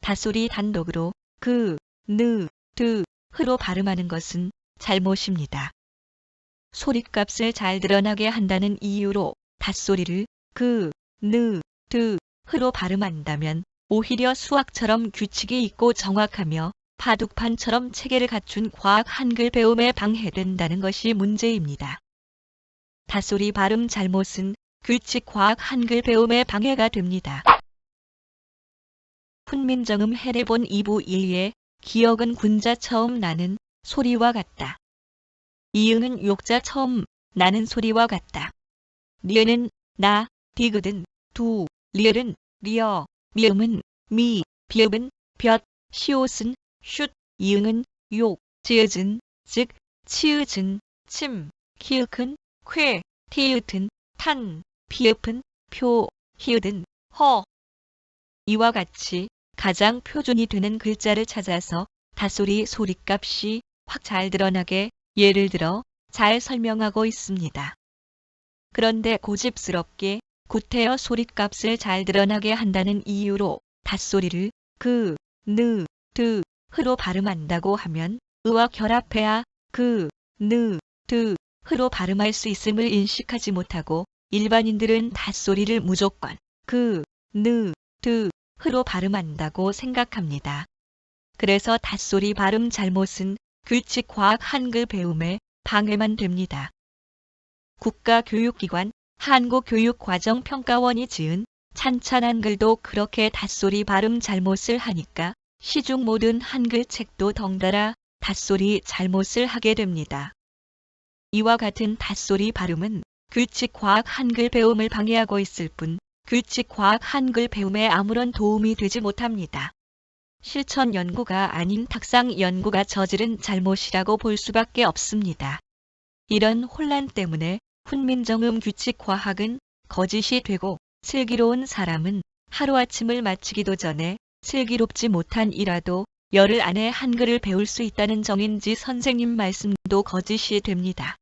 닷소리 단독으로 그, 느, 드, 흐로 발음하는 것은 잘못입니다. 소리값을 잘 드러나게 한다는 이유로 닷소리를 그, 느, 드, 흐로 발음한다면 오히려 수학처럼 규칙이 있고 정확하며 바둑판처럼 체계를 갖춘 과학 한글 배움에 방해된다는 것이 문제입니다. 닷소리 발음 잘못은 규칙 과학 한글 배움에 방해가 됩니다. 훈민정음 해례본 2부 1에 기억은 군자 처음 나는 소리와 같다. 이응은 욕자 처음 나는 소리와 같다. 니은은 나, 디귿은 두, 리을은 리어, 미음은 미, 비읍은 볕, 시옷은 슛, 이응은 욕, 지읒은 즉, 치읒은 침, 키읔은 쾌, 티읒은 탄, 피읍은 표, 히읗은 허. 이와 같이 가장 표준이 되는 글자를 찾아서 닷소리 소리값이 확 잘 드러나게 예를 들어 잘 설명하고 있습니다. 그런데 고집스럽게 구태여 소리값을 잘 드러나게 한다는 이유로 닷소리를 그, 느, 드, 흐로 발음한다고 하면 으와 결합해야 그, 느, 드, 흐로 발음할 수 있음을 인식하지 못하고 일반인들은 닷소리를 무조건 그, 느, 드, 흐로 발음한다고 생각합니다. 그래서 닷소리 발음 잘못은 규칙 과학 한글 배움에 방해만 됩니다. 국가교육기관 한국교육과정평가원이 지은 찬찬 한글도 그렇게 닷소리 발음 잘못을 하니까 시중 모든 한글 책도 덩달아 닷소리 잘못을 하게 됩니다. 이와 같은 닷소리 발음은 규칙 과학 한글 배움을 방해하고 있을 뿐 규칙 과학 한글 배움에 아무런 도움이 되지 못합니다. 실천 연구가 아닌 탁상 연구가 저지른 잘못이라고 볼 수밖에 없습니다. 이런 혼란 때문에 훈민정음 규칙 과학은 거짓이 되고 슬기로운 사람은 하루아침을 마치기도 전에 슬기롭지 못한 이라도 열흘 안에 한글을 배울 수 있다는 정인지 선생님 말씀도 거짓이 됩니다.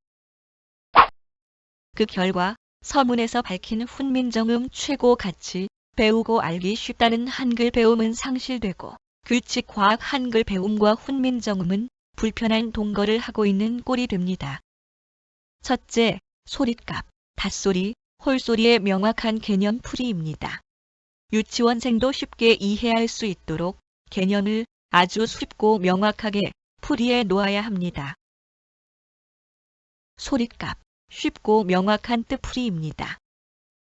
그 결과 서문에서 밝힌 훈민정음 최고 가치 배우고 알기 쉽다는 한글 배움은 상실되고 규칙 과학 한글 배움과 훈민정음은 불편한 동거를 하고 있는 꼴이 됩니다. 첫째, 소리값, 닷소리, 홀소리의 명확한 개념 풀이입니다. 유치원생도 쉽게 이해할 수 있도록 개념을 아주 쉽고 명확하게 풀이해 놓아야 합니다. 소리값, 쉽고 명확한 뜻풀이입니다.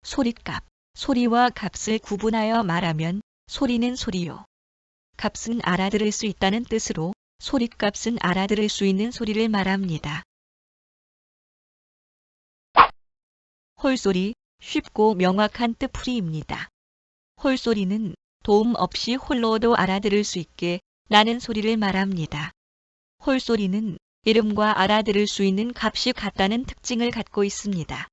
소리값, 소리와 값을 구분하여 말하면 소리는 소리요. 값은 알아들을 수 있다는 뜻으로 소리값은 알아들을 수 있는 소리를 말합니다. 홀소리, 쉽고 명확한 뜻풀이입니다. 홀소리는 도움 없이 홀로도 알아들을 수 있게 나는 소리를 말합니다. 홀소리는 이름과 알아들을 수 있는 값이 같다는 특징을 갖고 있습니다.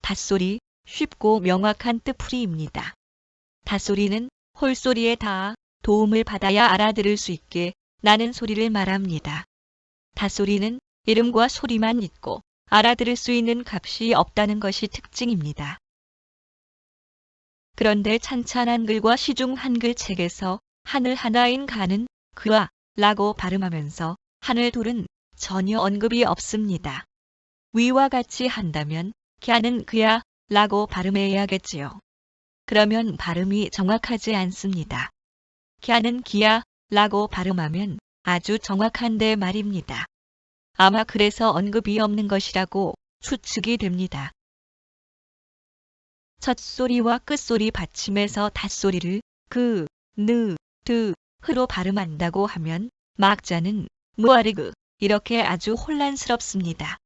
닷소리, 쉽고 명확한 뜻풀이입니다. 닷소리는 홀소리에 닿아 도움을 받아야 알아들을 수 있게 나는 소리를 말합니다. 닷소리는 이름과 소리만 있고 알아들을 수 있는 값이 없다는 것이 특징입니다. 그런데 찬찬 한글과 시중 한글 책에서 하늘 하나인 가는 그와 라고 발음하면서 하늘 둘은 전혀 언급이 없습니다. 위와 같이 한다면 갸는 그야 라고 발음해야겠지요. 그러면 발음이 정확하지 않습니다. 갸는 기야 라고 발음하면 아주 정확한데 말입니다. 아마 그래서 언급이 없는 것이라고 추측이 됩니다. 첫소리와 끝소리 받침에서 닷소리를 그, 느, 드, 흐로 발음한다고 하면 막자는 무아르그 이렇게 아주 혼란스럽습니다.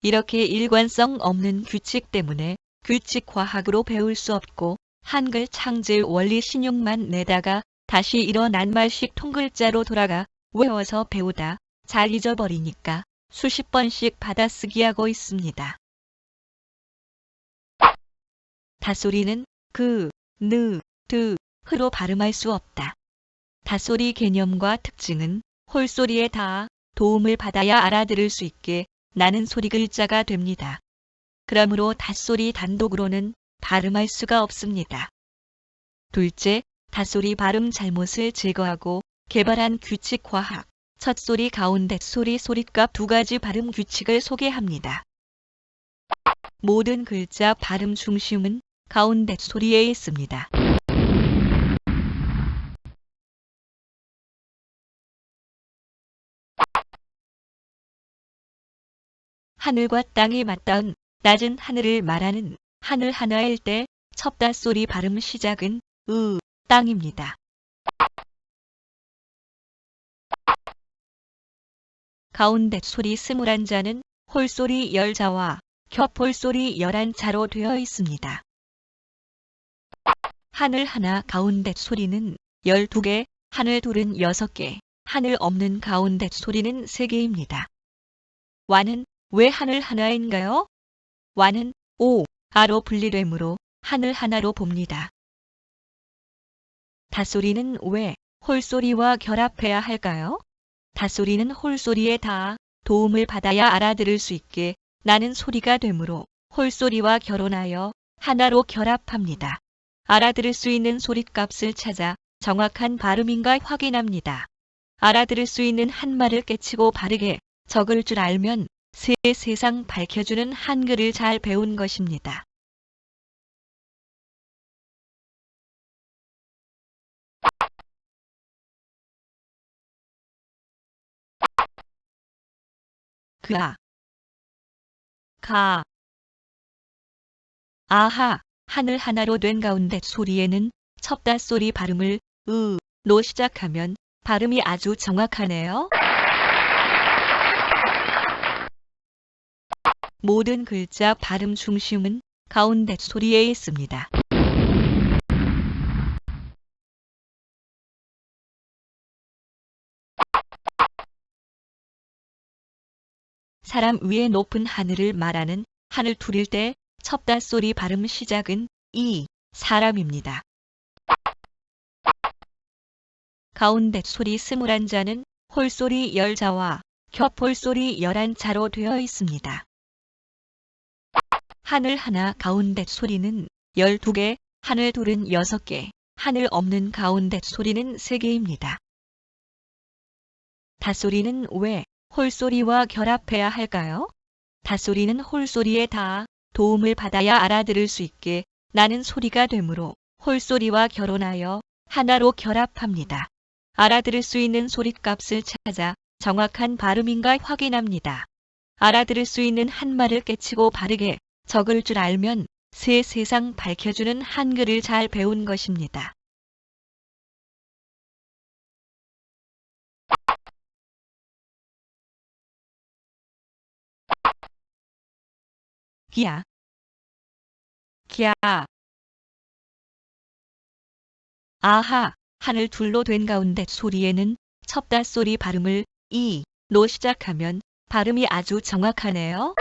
이렇게 일관성 없는 규칙 때문에 규칙 과학으로 배울 수 없고 한글 창제 원리 신용만 내다가 다시 이런 낱말식 통글자로 돌아가 외워서 배우다 잘 잊어버리니까 수십 번씩 받아쓰기하고 있습니다. 닷소리는 그, 느, 드, 흐로 발음할 수 없다. 닷소리 개념과 특징은 홀소리에 닿아 도움을 받아야 알아들을 수 있게 나는 소리 글자가 됩니다. 그러므로 닷소리 단독으로는 발음할 수가 없습니다. 둘째, 닷소리 발음 잘못을 제거하고 개발한 규칙 과학. 첫 소리 가운데 소리 소리값 두 가지 발음 규칙을 소개합니다. 모든 글자 발음 중심은 가운데 소리에 있습니다. 하늘과 땅이 맞닿은 낮은 하늘을 말하는 하늘 하나일 때 첫 닷소리 발음 시작은 땅입니다. 가운데 소리 21자는 홀소리 10자와 겹홀소리 11자로 되어 있습니다. 하늘 하나 가운데 소리는 12개, 하늘 둘은 6개, 하늘 없는 가운데 소리는 3개입니다. 와는 왜 하늘 하나인가요? 와는 아로 분리되므로 하늘 하나로 봅니다. 닷소리는 왜 홀소리와 결합해야 할까요? 닷소리는 홀소리에 닿아 도움을 받아야 알아들을 수 있게 나는 소리가 되므로 홀소리와 결혼하여 하나로 결합합니다. 알아들을 수 있는 소리값을 찾아 정확한 발음인가 확인합니다. 알아들을 수 있는 한말을 깨치고 바르게 적을 줄 알면 새 세상 밝혀주는 한글을 잘 배운 것입니다. 가, 아하, 하늘 하나로 된 가운데 소리에는 첫 닷소리 발음을 로 시작하면 발음이 아주 정확하네요. 모든 글자 발음 중심은 가운데 소리에 있습니다. 사람 위에 높은 하늘을 말하는 하늘 둘일 때 첫 닷소리 발음 시작은 사람입니다. 가운데 소리 21자는 홀소리 10자와 겹홀소리 11자로 되어 있습니다. 하늘 하나 가운데 소리는 12개, 하늘 둘은 6개, 하늘 없는 가운데 소리는 3개입니다. 닷소리는 왜 홀소리와 결합해야 할까요? 닷소리는 홀소리에 닿아 도움을 받아야 알아들을 수 있게 나는 소리가 되므로 홀소리와 결혼하여 하나로 결합합니다. 알아들을 수 있는 소리값을 찾아 정확한 발음인가 확인합니다. 알아들을 수 있는 한말을 깨치고 바르게 적을 줄 알면 새 세상 밝혀주는 한글을 잘 배운 것입니다. 기야, 기야. 아하, 하늘 둘로 된 가운데 소리에는 첫 닷소리 발음을 로 시작하면 발음이 아주 정확하네요.